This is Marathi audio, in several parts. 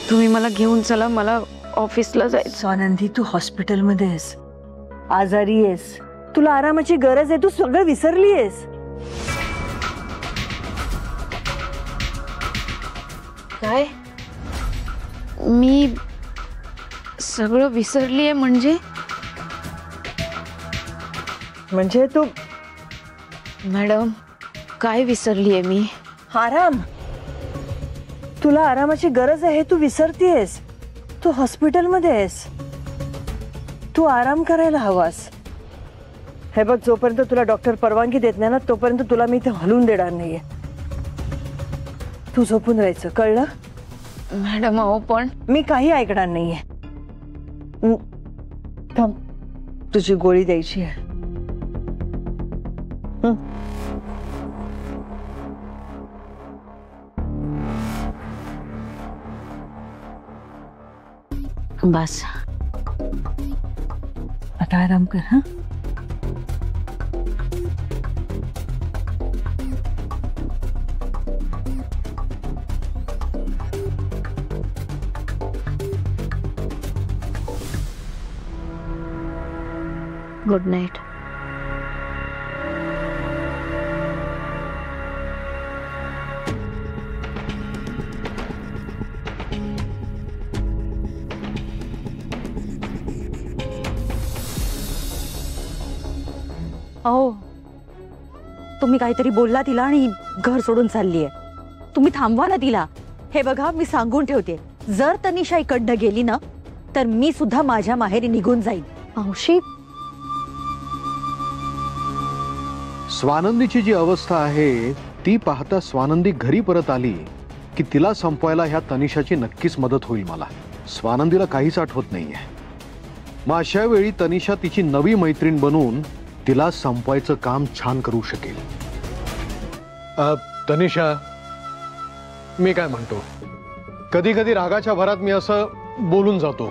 तुम्ही मला घेऊन चला, मला ऑफिसला जायचं. स्वानंदी, तू हॉस्पिटलमध्ये आहेस, आजारी आहेस, तुला आरामाची गरज आहे, तू सगळं विसरली आहेस. काय? मी सगळं विसरलीये म्हणजे? म्हणजे तू मॅडम, काय विसरलीये मी? आराम. तुला आरामाची गरज आहे, तू विसरतीयस. तू हॉस्पिटलमध्ये आहेस, तू आराम करायला हवास. हे बघ, जोपर्यंत तुला डॉक्टर परवानगी देत नाही ना, तोपर्यंत तुला मी इथे हलवून देणार नाहीये. तू झोपून राहायचं, कळलं? मॅडम अहो पण मी काही ऐकणार नाहीये. थांब, तुझी गोळी द्यायची आहे. बस आता आराम कर. हा, गुड नाईट. अहो, तुम्ही काहीतरी बोलला तिला आणि घर सोडून चाललीये. तुम्ही थांबवा ना तिला. हे बघा, मी सांगून ठेवते, जर तनिषा इकडनं गेली ना, तर मी सुद्धा माझ्या माहेरी निघून जाईन. मावशी, स्वानंदीची जी अवस्था आहे ती पाहता स्वानंदी घरी परत आली की तिला संपवायला ह्या तनिषाची नक्कीच मदत होईल. मला स्वानंदीला काहीच आठवत नाहीये. मग अशा वेळी तनिषा तिची नवी मैत्रीण बनून तिला संपवायचं काम छान करू शकेल. तनिषा, मी काय म्हणतो, कधी कधी रागाच्या भरात मी असं बोलून जातो.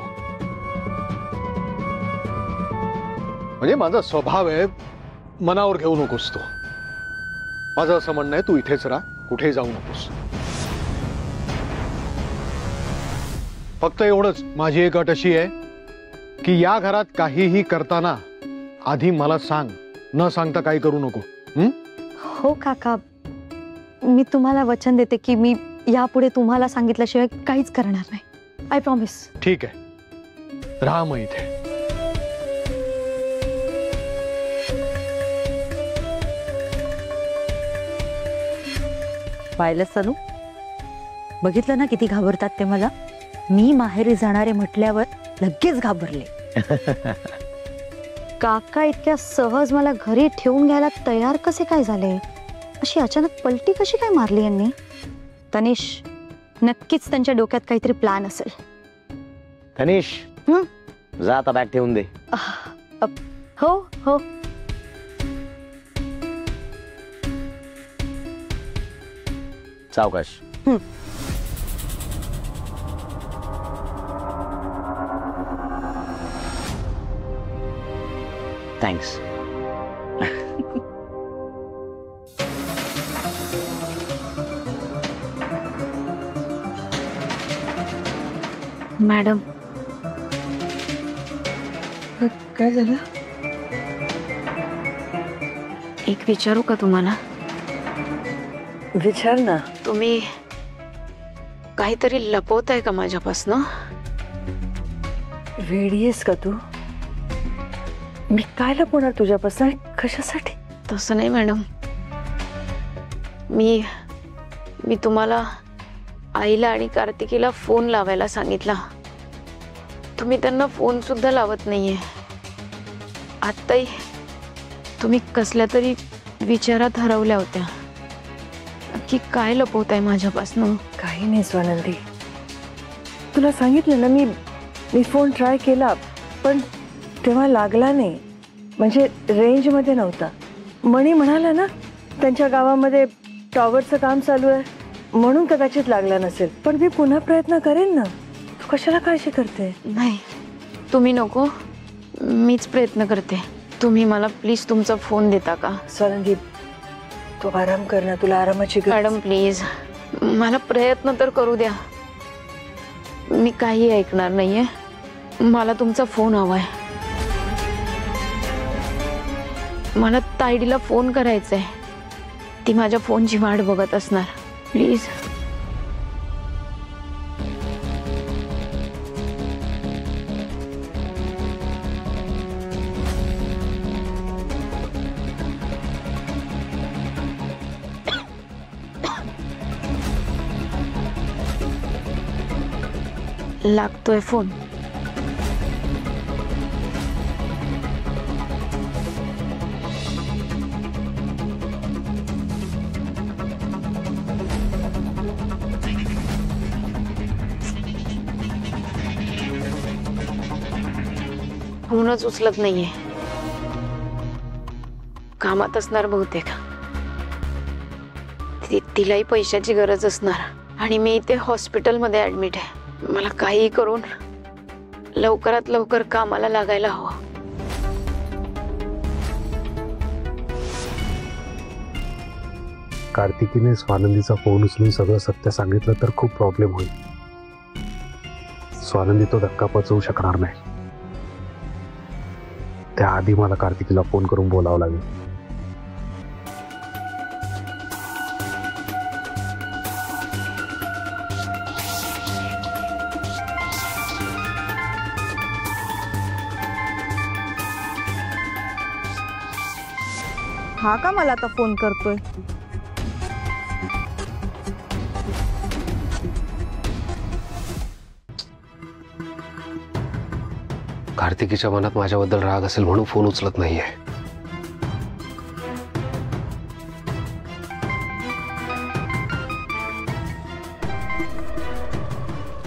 म्हणजे माझा स्वभाव आहे, मनावर घेऊ नकोस तू. माझं असं म्हणणं आहे, तू इथेच राहा, कुठेही जाऊ नकोस. फक्त एवढंच, माझी एक अट अशी आहे की या घरात काहीही करताना आधी मला सांग, न सांगता काही करू नको. हो काका, मी तुम्हाला वचन देते की मी यापुढे तुम्हाला सांगितल्याशिवाय काहीच करणार नाही. I promise. ठीक आहे, राहा मग इथे. पाहिलं सनू, बघितलं ना किती घाबरतात ते मला. मी माहेरी जाणारे म्हटल्यावर लगेच घाबरले. काका इतक्या सहज मला घरी ठेवून घ्यायला तयार कसे काय झाले? अशी अचानक पलटी कशी काय मारली यांनी? तनिष, नक्कीच त्यांच्या डोक्यात काहीतरी प्लॅन असेल. तनिष, जा आता बॅग ठेवून दे. हो हो. सावकाश. थँक्स. मॅडम, काय झालं? एक विचारू का तुम्हाला? विचार ना. तुम्ही काहीतरी लपवताय का माझ्यापासनं? वेडी आहेस का तू? मी काय लपवणार तुझ्यापासून? कशासाठी? तसं नाही मॅडम, मी तुम्हाला आईला आणि कार्तिकीला फोन लावायला सांगितला. तुम्ही त्यांना फोन सुद्धा लावत नाहीये. आत्ताही तुम्ही कसल्या तरी विचारात हरवल्या होत्या. की काय लपवताय माझ्यापासनं? काही नाही स्वानंदी, तुला सांगितलं ना, मी फोन ट्राय केला पण तेव्हा लागला नाही. म्हणजे रेंजमध्ये नव्हता. मणी म्हणाला ना, त्यांच्या गावामध्ये टॉवरचं काम चालू आहे म्हणून कदाचित लागला नसेल. पण मी पुन्हा प्रयत्न करेन ना. तू कशाला काळजी करते? नाही, तुम्ही नको, मीच प्रयत्न करते. तुम्ही मला प्लीज तुमचा फोन देता का? स्वानंदी, तू आराम कर ना, तुला आरामाची गरज. मॅडम प्लीज, मला प्रयत्न तर करू द्या. मी काही ऐकणार नाहीये. मला तुमचा फोन हवाय. मला तायडीला फोन करायचाय. ती माझ्या फोनची वाट बघत असणार. प्लीज. लागतोय फोन. फोनच उचलत नाहीये. कामात असणार बहुतेक. तिलाही पैशाची गरज असणार आणि मी इथे हॉस्पिटलमध्ये ऍडमिट आहे. मला काही करून लवकरात लवकर कामाला लागायला हवं. कार्तिकीने स्वानंदीचा फोन उचलून सगळं सत्य सांगितलं तर खूप प्रॉब्लेम होईल. स्वानंदी तो धक्का पचवू शकणार नाही. त्याआधी मला कार्तिकीला फोन करून बोलावं लागेल. हा का मला आता फोन करतोय? कार्तिकीच्या मनात माझ्याबद्दल राग असेल म्हणून फोन उचलत नाहीये.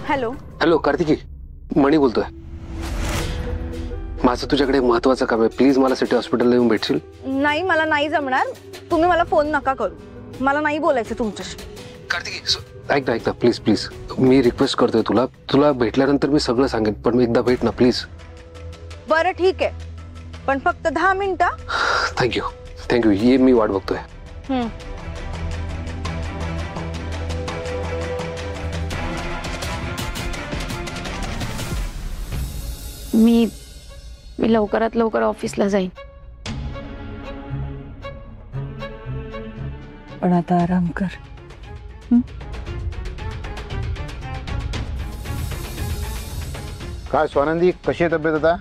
हॅलो. हॅलो कार्तिकी, मणी बोलतोय. माझं तुझ्याकडे महत्वाचं काम आहे. प्लीज मला सिटी हॉस्पिटलला येऊन भेटशील? नाही, मला नाही जमणार. तुम्ही मला फोन नका करू. मला नाही बोलायचं तुमच्याशी. कार्तिकी ऐक ना प्लीज प्लीज. मी रिक्वेस्ट करतोय तुला भेटल्यानंतर मी सगळं सांगेन, पण मी एकदा भेट ना प्लीज. बरं ठीक आहे, पण फक्त 10 मिनिटं. थँक्यू. ये, मी वाट बघतोय. मी लवकरात लवकर ऑफिसला जाईन. पण आता आराम कर. काय स्वानंदी, कशी आहे तब्येत आता?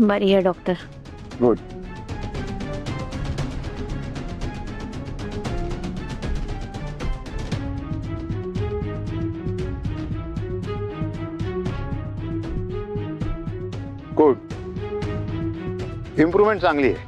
बरी आहे डॉक्टर. गुड. गुड. इम्प्रूव्हमेंट चांगली आहे.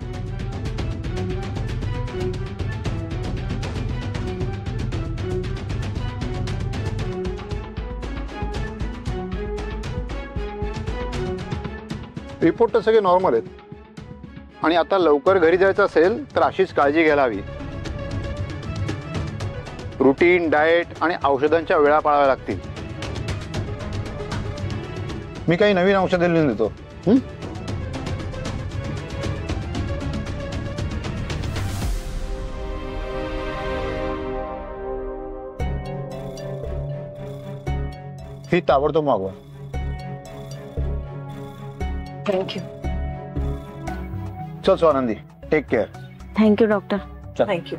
रिपोर्ट तर सगळे नॉर्मल आहेत आणि आता लवकर घरी जायचं असेल तर अशीच काळजी घ्यायला हवी. रुटीन, डाएट आणि औषधांच्या वेळा पाळाव्या लागतील. मी काही नवीन औषधे लिहून देतो. ही ताबडतोब मागवा. थँक्यू. चल Swanandi, take care. Thank you doctor. Thank you.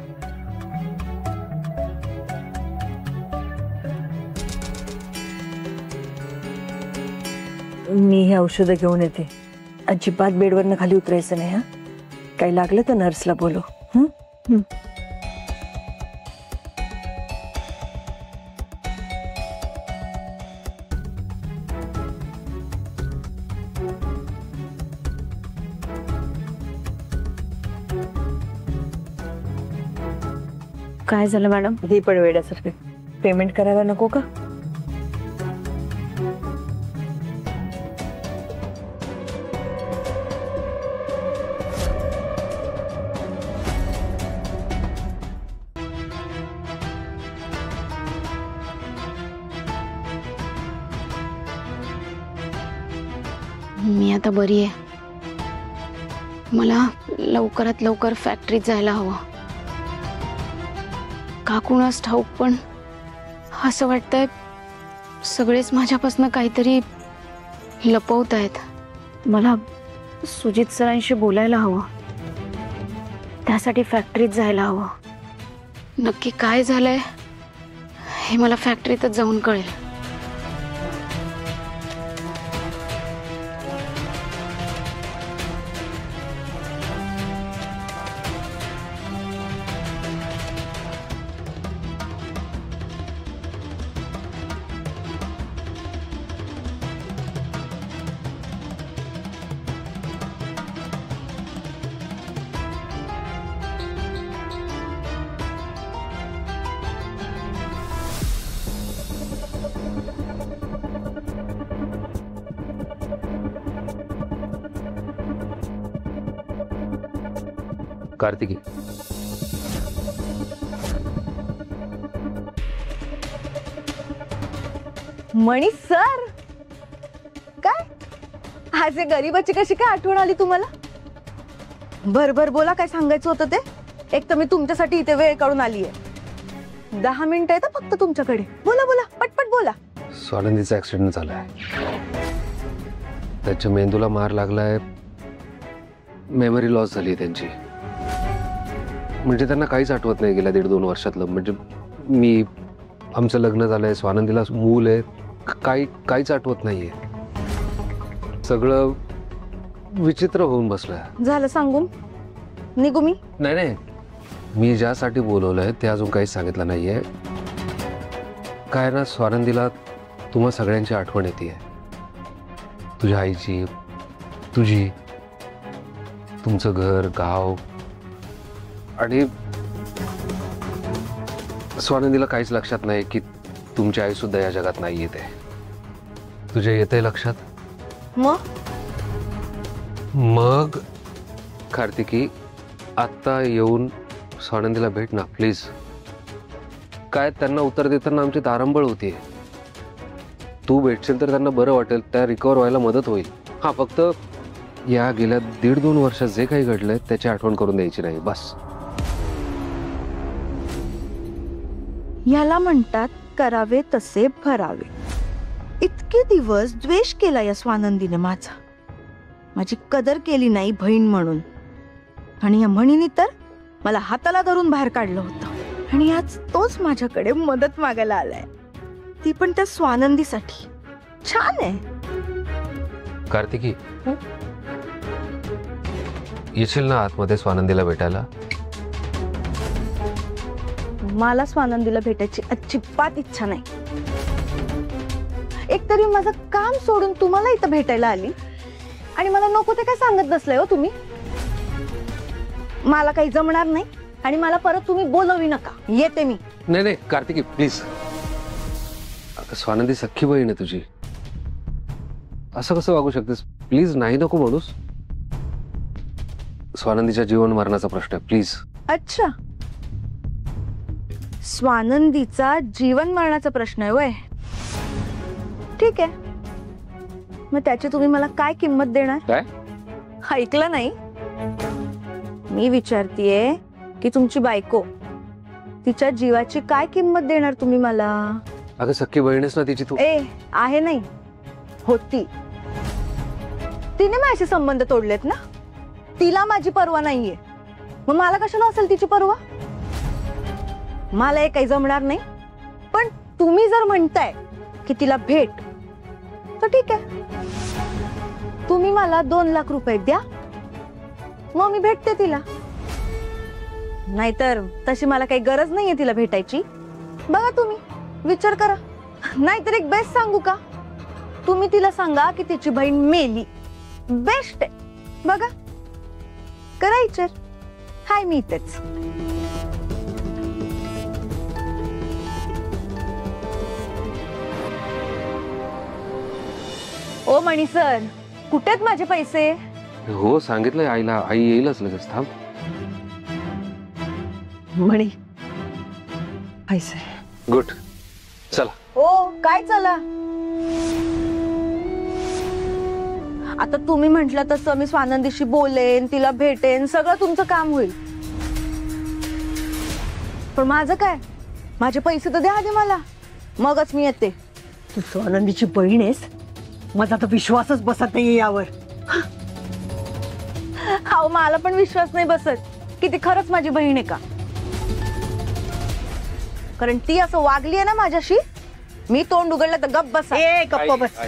मी ही औषधं घेऊन येते. अजिबात बेडवरनं खाली उतरायचं नाही. हा, काही लागलं तर नर्सला बोलव. काय झालं मॅडम? ही पण वेड्यासारखं पेमेंट करायला नको का? मी आता बरी आहे. मला लवकरात लवकर फॅक्टरीत जायला हवं. काकूनच ठाऊक, पण असं वाटतंय सगळेच माझ्यापासून काहीतरी लपवत आहेत. मला सुजित सरांशी बोलायला हवं. त्यासाठी फॅक्टरीत जायला हवं. नक्की काय झालंय हे मला फॅक्टरीतच जाऊन कळेल. कार्तिकी, मणी सर, काय आज या गरीबाची कशी काय आठवण आली तुम्हाला? भरभर बोला, काय सांगायचं होतं ते. एक तर मी तुमच्यासाठी इथे वेळ काढून आली आहे. 10 मिनिटं आहेत फक्त तुमच्याकडे. बोला बोला, पटपट बोला. स्वानंदीचा ऍक्सिडेंट झालाय. त्याच्या मेंदूला मार लागलाय. मेमरी लॉस झाली त्यांची. म्हणजे त्यांना काहीच आठवत नाही गेल्या 1.5-2 वर्षातलं. म्हणजे मी, आमचं लग्न झालंय, स्वानंदीला मूल आहे, काहीच आठवत नाहीये. सगळं विचित्र होऊन बसलंय. झालं सांगून निघू मी? नाही, मी ज्यासाठी बोलवलंय ते अजून काहीच सांगितलं नाहीये. काय ना, स्वानंदीला तुम्हा सगळ्यांची आठवण येते. तुझ्या आईची, तुझी, तुमचं घर, गाव. आणि स्वानंदीला काहीच लक्षात नाही की तुमची आई सुद्धा या जगात नाही येते. तुझ्या येते लक्षात? मग कार्तिकी, आत्ता येऊन स्वानंदीला भेट ना प्लीज. काय त्यांना उत्तर देताना आमची तारंबळ होतीये. तू भेटशील तर त्यांना बरं वाटेल, त्या रिकवर व्हायला मदत होईल. हा, फक्त या गेल्या 1.5-2 वर्षात जे काही घडलंय त्याची आठवण करून द्यायची नाही, बस. याला म्हणतात करावे तसे भरावे. इतके दिवस द्वेष केला या स्वानंदीने माझा. माझी कदर केली नाही बहीण म्हणून. आणि या म्हणीने तर मला हाताला धरून बाहेर काढलं होतं. आणि आज तोच माझ्याकडे मदत मागायला आलाय, ती पण त्या स्वानंदीसाठी. छान आहे. कार्तिकी, येशील ना आतमध्ये स्वानंदीला भेटायला? मला स्वानंदीला भेटायची अजिबात इच्छा नाही. एकतरी माझं काम सोडून तुम्हाला इथं भेटायला आली आणि मला नको ते काय सांगत बसलाय हो तुम्ही. मला काही जमणार नाही आणि मला परत तुम्ही बोलवू नका. येते मी. नाही कार्तिकी, प्लीज. स्वानंदी सख्खी बहीण आहे तुझी. असं कसं वागू शकतेस? प्लीज, नाही नको म्हणूस. स्वानंदीच्या जीवन मरणाचा प्रश्न आहे, प्लीज. अच्छा, स्वानंदीचा जीवन मरणाचा प्रश्न आहे वय. ठीक आहे, मग त्याची तुम्ही मला काय किंमत देणार? काय ऐकलं नाही? मी विचारतीये की तुमची बायको, तिच्या जीवाची काय किंमत देणार तुम्ही मला? अगं सख्खी बहीणच ना तिची तू. आहे नाही, होती. तिने माझे संबंध तोडलेत ना. तिला माझी पर्वा नाहीये, मग मला कशाला असेल तिची पर्वा? मला हे काही जमणार नाही. पण तुम्ही जर म्हणताय की तिला भेट, तर ठीक आहे. तुम्ही मला 2 लाख रुपये द्या, मग मी भेटते तिला. नाहीतर तशी मला काही गरज नाहीये तिला भेटायची. बघा तुम्ही, विचार करा. नाहीतर एक बेस्ट सांगू का? तुम्ही तिला सांगा की तिची बहीण मेली. बेस्ट आहे. बघा, करा विचार. हाय, मी इथेच. ओ मणी सर, कुठे आहेत माझे पैसे? हो, सांगितलंय आईला. आई येईलच लगेच. थांब. मणी, पैसे. गुड, चला. ओ काय चला? आता तुम्ही म्हटलं तसं मी स्वानंदीशी बोलेन, तिला भेटेन, सगळं तुमचं काम होईल. पण माझं काय? माझे पैसे तर द्या आधी मला, मगच मी येते. तू स्वानंदीची बहीण आहेस? माझा तर विश्वासच बसत नाहीये यावर. हा मला पण विश्वास नाही बसत की ती खरंच माझी बहीण आहे का. कारण ती असं वागली आहे ना माझ्याशी, मी तोंड उघडलं तर गप्प बस. गप्प बस.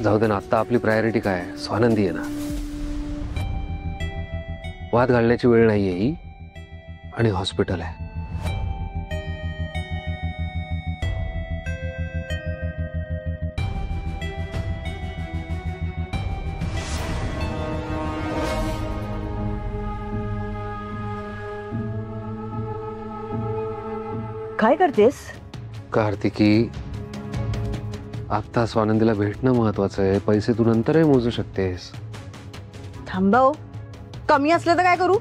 जाऊ दे ना, आता आपली प्रायोरिटी काय आहे? स्वानंदी आहे ना. वाद घालण्याची वेळ नाहीये ही, आणि हॉस्पिटल आहे. काय करतेस? कार्तिकी, आता स्वानंदीला भेटणं महत्वाचं आहे. पैसे तू नंतरही मोजू शकतेस. थांबव, कमी असलं तर काय करू?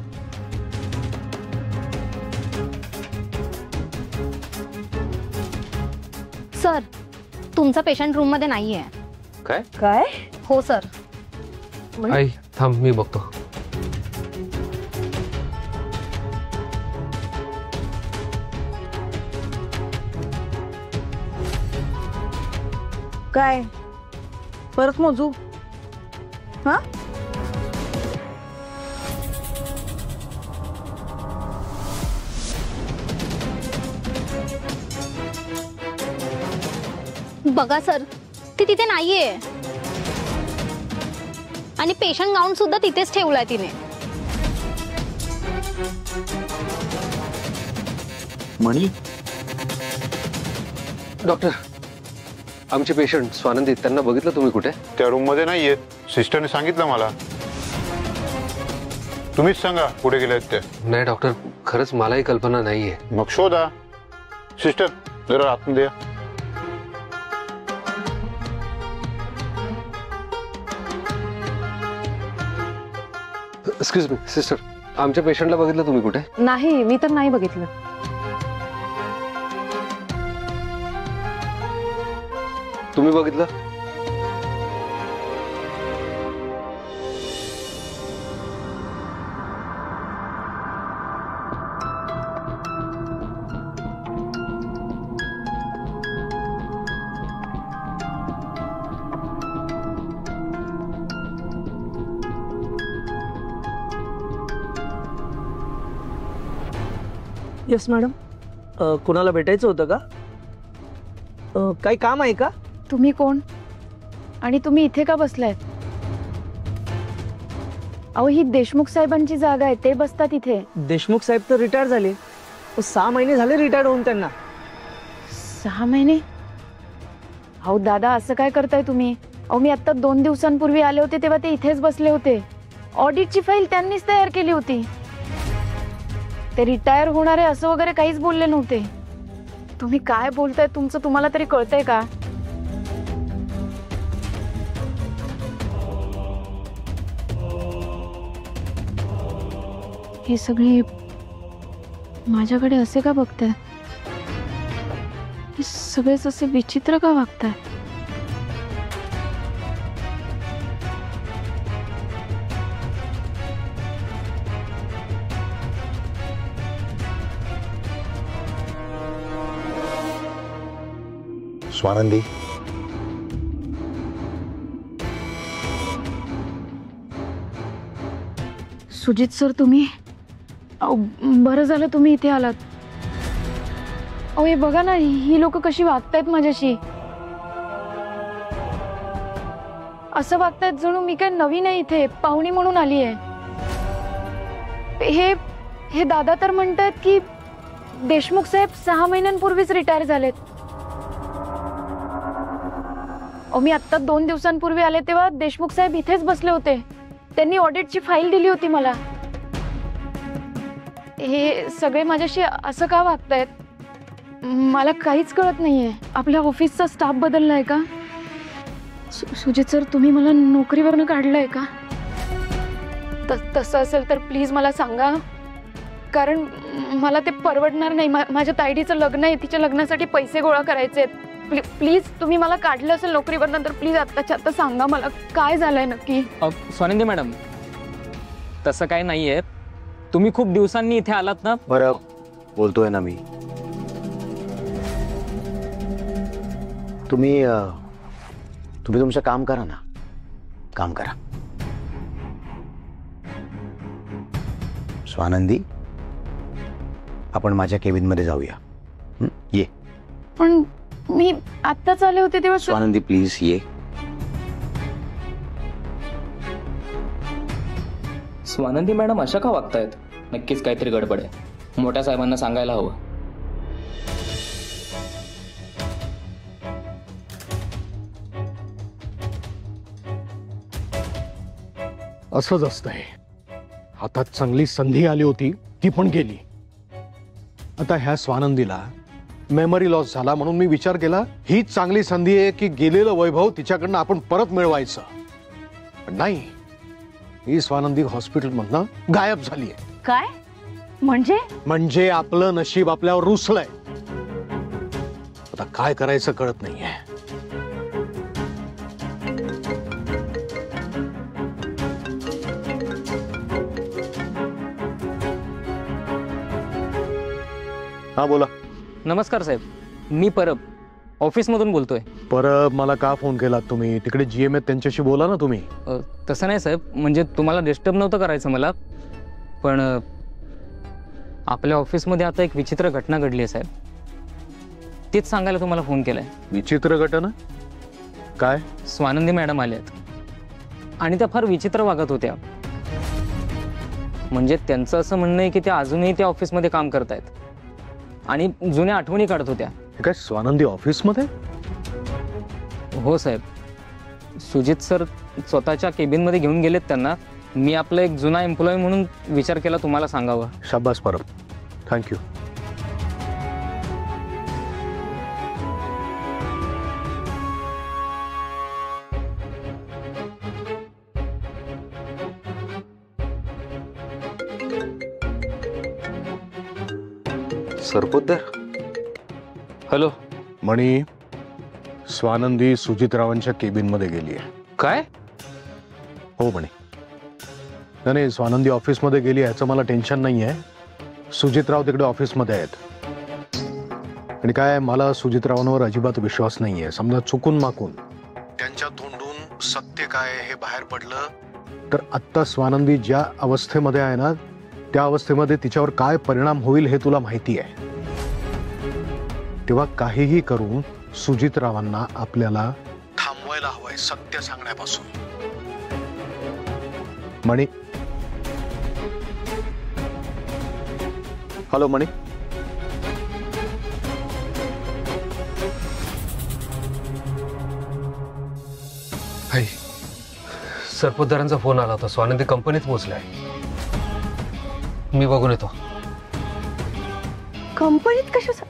सर, तुमचा पेशंट रूम मध्ये नाहीये. काय? काय? हो सर. आई थांब, मी बघतो. काय परत मोजू? हा, बघा सर, ती तिथे नाहीये आणि पेशंट गाऊन सुद्धा तिथेच ठेवलाय तिने. मणी, डॉक्टर, आमचे पेशंट स्वानंदी, त्यांना बघितलं तुम्ही कुठे? त्या रूम मध्ये नाहीयेत. सिस्टरने सांगितलं मला. तुम्हीच सांगा कुठे गेलेत ते. नाही डॉक्टर, खरंच मलाही कल्पना नाहीये. मग शोधा. सिस्टर, जरा आतमध्ये या. एक्सक्यूज मी सिस्टर, आमच्या पेशंटला बघितलं तुम्ही कुठे? नाही, मी तर नाही बघितलं. तुम्ही बघितलं? Yes madam. कुणाला भेटायचं होतं का? काही काम आहे का? तुम्ही कोण आणि तुम्ही इथे का बसलाय? अहो, ही देशमुख साहेबांची जागा आहे, ते बसतात इथे. देशमुख साहेब तर रिटायर झाले. 6 महिने झाले रिटायर होऊन त्यांना. 6 महिने? अहो दादा, असं काय करताय तुम्ही? अहो, मी आता 2 दिवसांपूर्वी आले होते तेव्हा ते इथेच बसले होते. ऑडिटची फाईल त्यांनीच तयार केली होती. ते रिटायर होणार आहे असं वगैरे काहीच बोलले नव्हते. तुम्ही काय बोलताय? तुमचं तुम्हाला तरी कळतंय का? हे सगळे माझ्याकडे असे का बघताय? हे सगळेच असे विचित्र का वागताय? स्वानंदी, सुजित सर, तुम्ही? अहो, बरं झालं तुम्ही इथे आलात. अहो, हे बघा ना, ही लोक कशी वागतायत माझ्याशी. असं वागतायत जणू मी काय नवीन आहे इथे, पाहुणी म्हणून आली आहे. हे दादा तर म्हणतात की देशमुख साहेब 6 महिन्यांपूर्वीच रिटायर झालेत. अहो, मी आत्ता 2 दिवसांपूर्वी आले तेव्हा देशमुख साहेब इथेच बसले होते. त्यांनी ऑडिटची फाईल दिली होती मला. हे सगळे माझ्याशी असं का वागतायत? मला काहीच कळत नाहीये. आपल्या ऑफिसचा स्टाफ बदललाय का? सुजित सर, तुम्ही मला नोकरीवरनं काढलंय का? तसं असेल तर प्लीज मला सांगा, कारण मला ते परवडणार नाही. माझ्या ताईडीचं लग्न आहे, तिच्या लग्नासाठी पैसे गोळा करायचे आहेत. प्लीज तुम्ही मला काढलं असेल नोकरीवरनं तर प्लीज आत्ताच्या आत्ता सांगा मला काय झालंय नक्की. स्वानंदी मॅडम, तसं काही नाहीये. तुम्ही खूप दिवसांनी इथे आलात ना. बरं बोलतोय ना मी. तुम्ही तुमचं काम करा ना, काम करा. स्वानंदी, आपण माझ्या केबिन मध्ये जाऊया. ये. पण मी आत्ताच आले होते तेव्हा स्वानंदी प्लीज ये. स्वानंदी मॅडम अशा का वागतायत? नक्कीच काहीतरी गडबड आहे. मोठ्या साहेबांना सांगायला हवं. असंच असतंय. हातात चांगली संधी आली होती, ती पण गेली. आता ह्या स्वानंदीला मेमरी लॉस झाला म्हणून मी विचार केला हीच चांगली संधी आहे की गेलेलं वैभव तिच्याकडनं आपण परत मिळवायचं. पण नाही, ही स्वानंदी हॉस्पिटलमधनं गायब झालीये. काय म्हणजे आपलं नशीब आपल्यावर रुसलंय. आता काय करायचं कळत नाहीये. हा बोला. नमस्कार साहेब, मी परब ऑफिसमधून बोलतोय. परब, मला का फोन केलात तुम्ही? तिकडे GM आहेत, त्यांच्याशी बोला ना तुम्ही. तसं नाही साहेब, म्हणजे तुम्हाला डिस्टर्ब नव्हतं करायचं मला, पण आपल्या ऑफिसमध्ये आता एक विचित्र घटना घडली आहे साहेब. तेच सांगायला तुम्हाला फोन केलाय. विचित्र घटना काय? स्वानंदी मॅडम आल्या आहेत आणि त्या फार विचित्र वागत होत्या. म्हणजे त्यांचं असं म्हणणं आहे की त्या अजूनही त्या ऑफिसमध्ये काम करतायत आणि जुन्या आठवणी काढत होत्या. काय स्वानंदी ऑफिसमध्ये? हो साहेब, सुजित सर स्वतःच्या केबिनमध्ये घेऊन गेलेत त्यांना. मी आपला एक जुना एम्प्लॉई म्हणून विचार केला तुम्हाला सांगावं. शाबास परब, थँक्यू. सरपोतदार, हॅलो. मणी, स्वानंदी सुजितरावांच्या केबिन मध्ये गेली आहे. काय? हो म्हणे. नाही, स्वानंदी ऑफिसमध्ये गेली याचं मला टेन्शन नाही आहे. सुजितराव तिकडे ऑफिसमध्ये आहेत. आणि काय, मला सुजितरावांवर अजिबात विश्वास नाही आहे. समजा चुकून माकून त्यांच्या तोंडून सत्य काय हे बाहेर पडलं तर आत्ता स्वानंदी ज्या अवस्थेमध्ये आहे ना, त्या अवस्थेमध्ये तिच्यावर काय परिणाम होईल हे तुला माहिती आहे. तेव्हा काहीही करून सुजितरावांना आपल्याला थांबवायला हवंय सत्य सांगण्यापासून. मणी, हॅलो मणी. हाय, सरपोतदारांचा फोन आला होता. स्वानंदी कंपनीत पोहोचलाय. मी बघून येतो. कंपनीत कशासाठी?